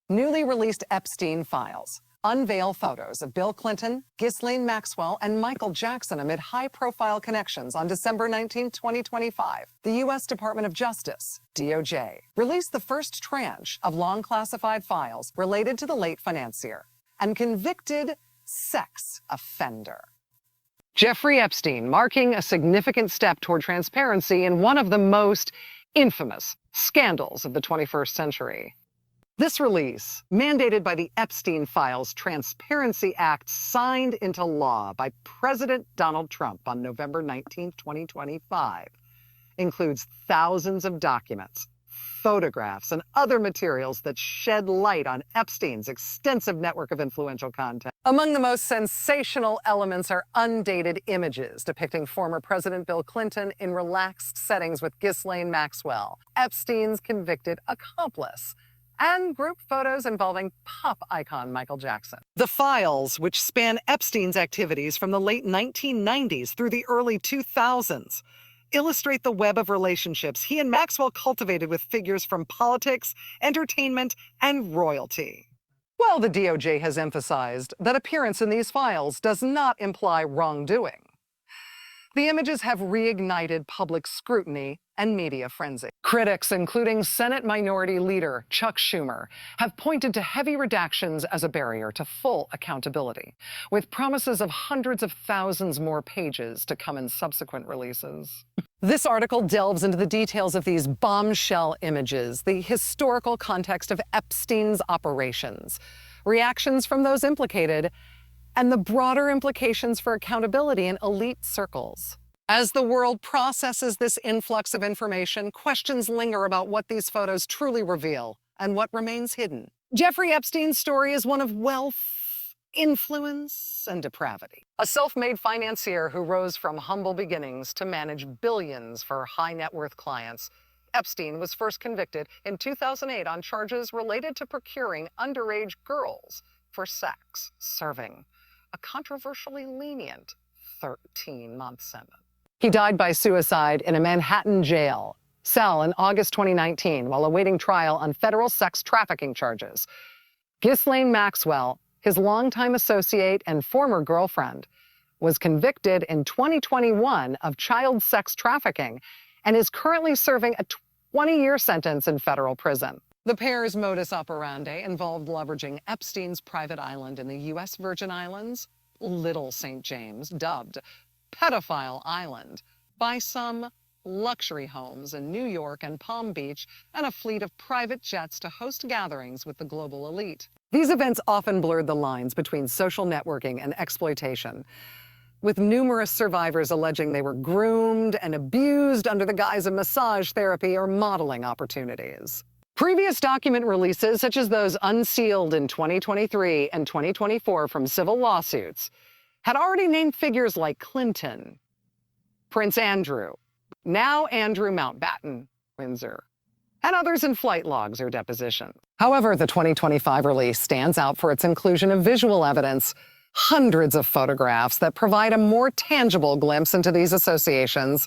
Newly released Epstein files unveil photos of Bill Clinton, Ghislaine Maxwell, and Michael Jackson amid high-profile connections on December 19, 2025. The U.S. Department of Justice, DOJ, released the first tranche of long-classified files related to the late financier and convicted sex offender. Jeffrey Epstein, marking a significant step toward transparency in one of the most infamous scandals of the 21st century. This release, mandated by the Epstein Files Transparency Act, signed into law by President Donald Trump on November 19, 2025, includes thousands of documents, photographs, and other materials that shed light on Epstein's extensive network of influential content. Among the most sensational elements are undated images depicting former President Bill Clinton in relaxed settings with Ghislaine Maxwell, Epstein's convicted accomplice, and group photos involving pop icon Michael Jackson. The files, which span Epstein's activities from the late 1990s through the early 2000s, illustrate the web of relationships he and Maxwell cultivated with figures from politics, entertainment, and royalty. Well, the DOJ has emphasized that appearance in these files does not imply wrongdoing. The images have reignited public scrutiny and media frenzy. Critics, including Senate Minority Leader Chuck Schumer, have pointed to heavy redactions as a barrier to full accountability, with promises of hundreds of thousands more pages to come in subsequent releases. This article delves into the details of these bombshell images, the historical context of Epstein's operations, reactions from those implicated, and the broader implications for accountability in elite circles. As the world processes this influx of information, questions linger about what these photos truly reveal and what remains hidden. Jeffrey Epstein's story is one of wealth, influence, and depravity. A self-made financier who rose from humble beginnings to manage billions for high-net-worth clients, Epstein was first convicted in 2008 on charges related to procuring underage girls for sex, serving a controversially lenient 13-month sentence. He died by suicide in a Manhattan jail cell in August 2019 while awaiting trial on federal sex trafficking charges. Ghislaine Maxwell, his longtime associate and former girlfriend, was convicted in 2021 of child sex trafficking and is currently serving a 20-year sentence in federal prison. The pair's modus operandi involved leveraging Epstein's private island in the U.S. Virgin Islands, Little St. James, dubbed Pedophile Island, by some luxury homes in New York and Palm Beach, and a fleet of private jets to host gatherings with the global elite. These events often blurred the lines between social networking and exploitation, with numerous survivors alleging they were groomed and abused under the guise of massage therapy or modeling opportunities. Previous document releases, such as those unsealed in 2023 and 2024 from civil lawsuits, had already named figures like Clinton, Prince Andrew, now Andrew Mountbatten, Windsor, and others in flight logs or depositions. However, the 2025 release stands out for its inclusion of visual evidence, hundreds of photographs that provide a more tangible glimpse into these associations.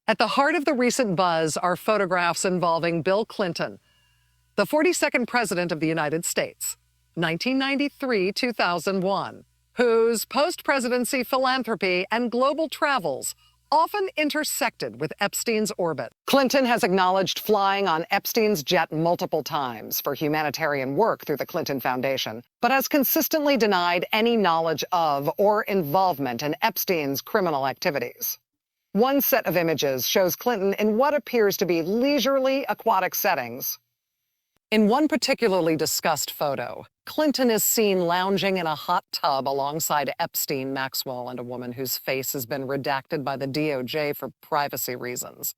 At the heart of the recent buzz are photographs involving Bill Clinton, the 42nd President of the United States, 1993-2001, whose post-presidency philanthropy and global travels often intersected with Epstein's orbit. Clinton has acknowledged flying on Epstein's jet multiple times for humanitarian work through the Clinton Foundation, but has consistently denied any knowledge of or involvement in Epstein's criminal activities. One set of images shows Clinton in what appears to be leisurely aquatic settings. In one particularly discussed photo, Clinton is seen lounging in a hot tub alongside Epstein, Maxwell, and a woman whose face has been redacted by the DOJ for privacy reasons.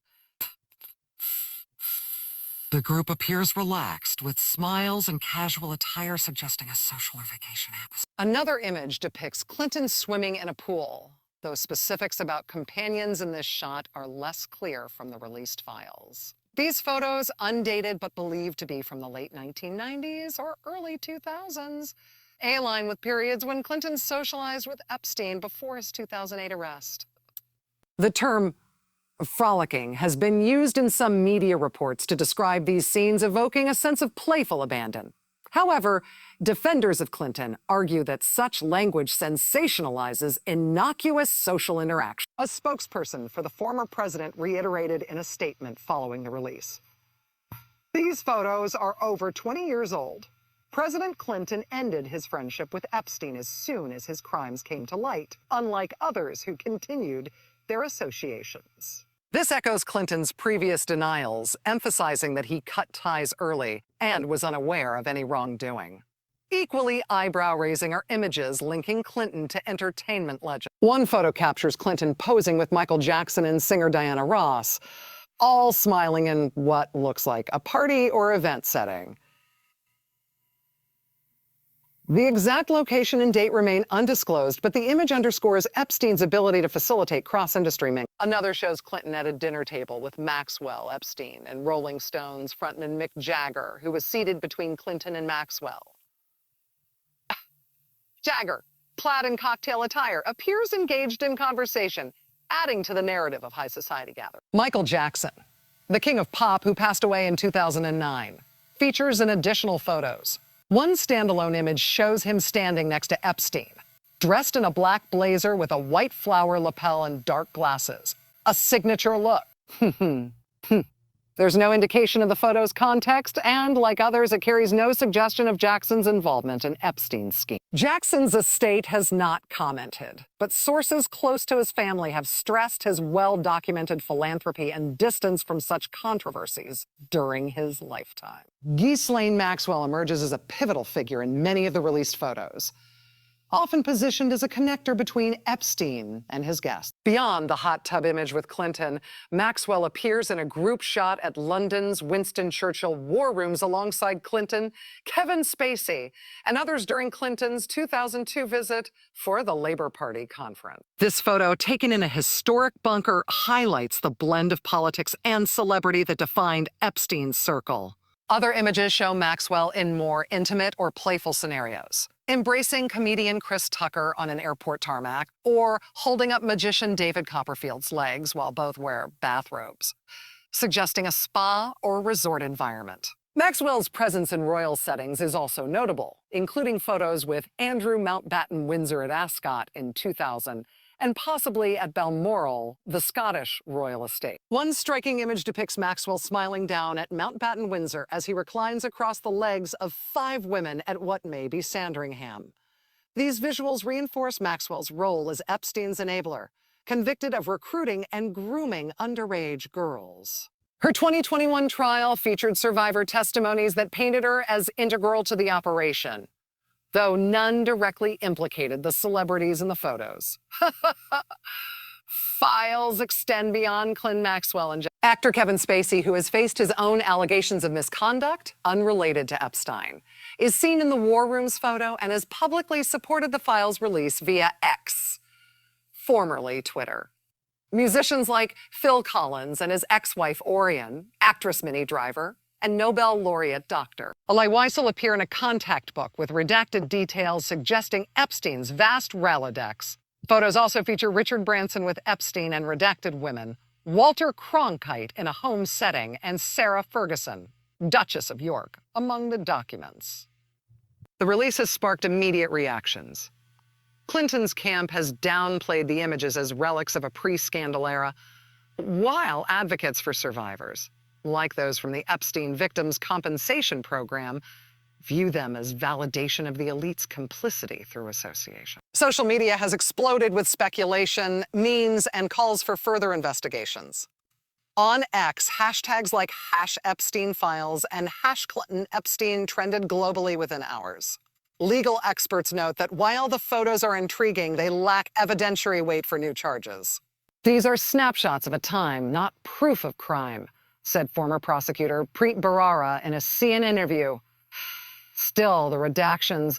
The group appears relaxed, with smiles and casual attire suggesting a social or vacation atmosphere. Another image depicts Clinton swimming in a pool, though specifics about companions in this shot are less clear from the released files. These photos, undated but believed to be from the late 1990s or early 2000s, align with periods when Clinton socialized with Epstein before his 2008 arrest. The term frolicking has been used in some media reports to describe these scenes, evoking a sense of playful abandon. However, defenders of Clinton argue that such language sensationalizes innocuous social interaction. A spokesperson for the former president reiterated in a statement following the release. These photos are over 20 years old. President Clinton ended his friendship with Epstein as soon as his crimes came to light, unlike others who continued their associations. This echoes Clinton's previous denials, emphasizing that he cut ties early and was unaware of any wrongdoing. Equally eyebrow-raising are images linking Clinton to entertainment legends. One photo captures Clinton posing with Michael Jackson and singer Diana Ross, all smiling in what looks like a party or event setting. The exact location and date remain undisclosed, but the image underscores Epstein's ability to facilitate cross-industry mingling. Another shows Clinton at a dinner table with Maxwell, Epstein, and Rolling Stones frontman Mick Jagger, who was seated between Clinton and Maxwell. Jagger, clad in cocktail attire, appears engaged in conversation, adding to the narrative of high society gatherings. Michael Jackson, the king of pop who passed away in 2009, features in additional photos. One standalone image shows him standing next to Epstein, dressed in a black blazer with a white flower lapel and dark glasses, a signature look. There's no indication of the photo's context, and like others, it carries no suggestion of Jackson's involvement in Epstein's scheme. Jackson's estate has not commented, but sources close to his family have stressed his well-documented philanthropy and distance from such controversies during his lifetime. Ghislaine Maxwell emerges as a pivotal figure in many of the released photos, often positioned as a connector between Epstein and his guests. Beyond the hot tub image with Clinton, Maxwell appears in a group shot at London's Winston Churchill War Rooms alongside Clinton, Kevin Spacey, and others during Clinton's 2002 visit for the Labour Party conference. This photo, taken in a historic bunker, highlights the blend of politics and celebrity that defined Epstein's circle. Other images show Maxwell in more intimate or playful scenarios, embracing comedian Chris Tucker on an airport tarmac, or holding up magician David Copperfield's legs while both wear bathrobes, suggesting a spa or resort environment. Maxwell's presence in royal settings is also notable, including photos with Andrew Mountbatten Windsor at Ascot in 2000, and possibly at Balmoral, the Scottish royal estate. One striking image depicts Maxwell smiling down at Mountbatten Windsor as he reclines across the legs of 5 women at what may be Sandringham. These visuals reinforce Maxwell's role as Epstein's enabler, convicted of recruiting and grooming underage girls. Her 2021 trial featured survivor testimonies that painted her as integral to the operation, though none directly implicated the celebrities in the photos. Files extend beyond Clyn Maxwell and actor Kevin Spacey, who has faced his own allegations of misconduct unrelated to Epstein, is seen in the War Rooms photo and has publicly supported the file's release via X, formerly Twitter. Musicians like Phil Collins and his ex-wife Orion, actress Minnie Driver, and Nobel laureate Dr. Elie Wiesel appear in a contact book with redacted details suggesting Epstein's vast Rolodex. Photos also feature Richard Branson with Epstein and redacted women, Walter Cronkite in a home setting, and Sarah Ferguson, Duchess of York, among the documents. The release has sparked immediate reactions. Clinton's camp has downplayed the images as relics of a pre-scandal era, while advocates for survivors, like those from the Epstein Victims Compensation Program, view them as validation of the elite's complicity through association. Social media has exploded with speculation, memes, and calls for further investigations. On X, hashtags like #EpsteinFiles and #ClintonEpstein trended globally within hours. Legal experts note that while the photos are intriguing, they lack evidentiary weight for new charges. These are snapshots of a time, not proof of crime, said former prosecutor Preet Bharara in a CNN interview. Still, the redactions,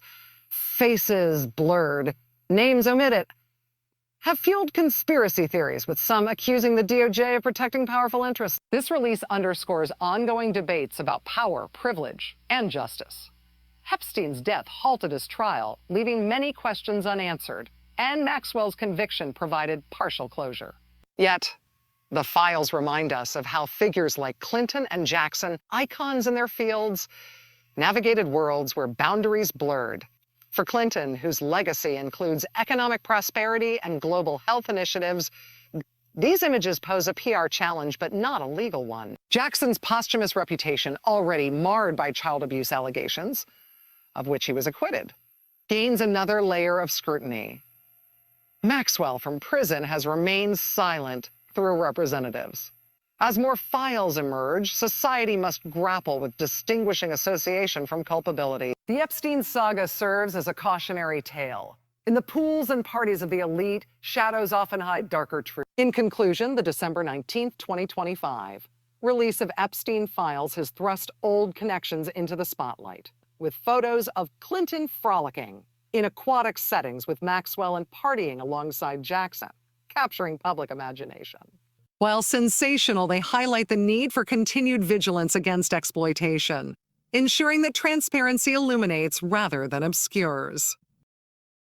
faces blurred, names omitted, have fueled conspiracy theories, with some accusing the DOJ of protecting powerful interests. This release underscores ongoing debates about power, privilege, and justice. Epstein's death halted his trial, leaving many questions unanswered, and Maxwell's conviction provided partial closure. Yet, the files remind us of how figures like Clinton and Jackson, icons in their fields, navigated worlds where boundaries blurred. For Clinton, whose legacy includes economic prosperity and global health initiatives, these images pose a PR challenge, but not a legal one. Jackson's posthumous reputation, already marred by child abuse allegations, of which he was acquitted, gains another layer of scrutiny. Maxwell from prison has remained silent through representatives. As more files emerge, society must grapple with distinguishing association from culpability. The Epstein saga serves as a cautionary tale. In the pools and parties of the elite, shadows often hide darker truths. In conclusion, the December 19, 2025 release of Epstein files has thrust old connections into the spotlight, with photos of Clinton frolicking in aquatic settings with Maxwell and partying alongside Jackson, capturing public imagination. While sensational, they highlight the need for continued vigilance against exploitation, ensuring that transparency illuminates rather than obscures.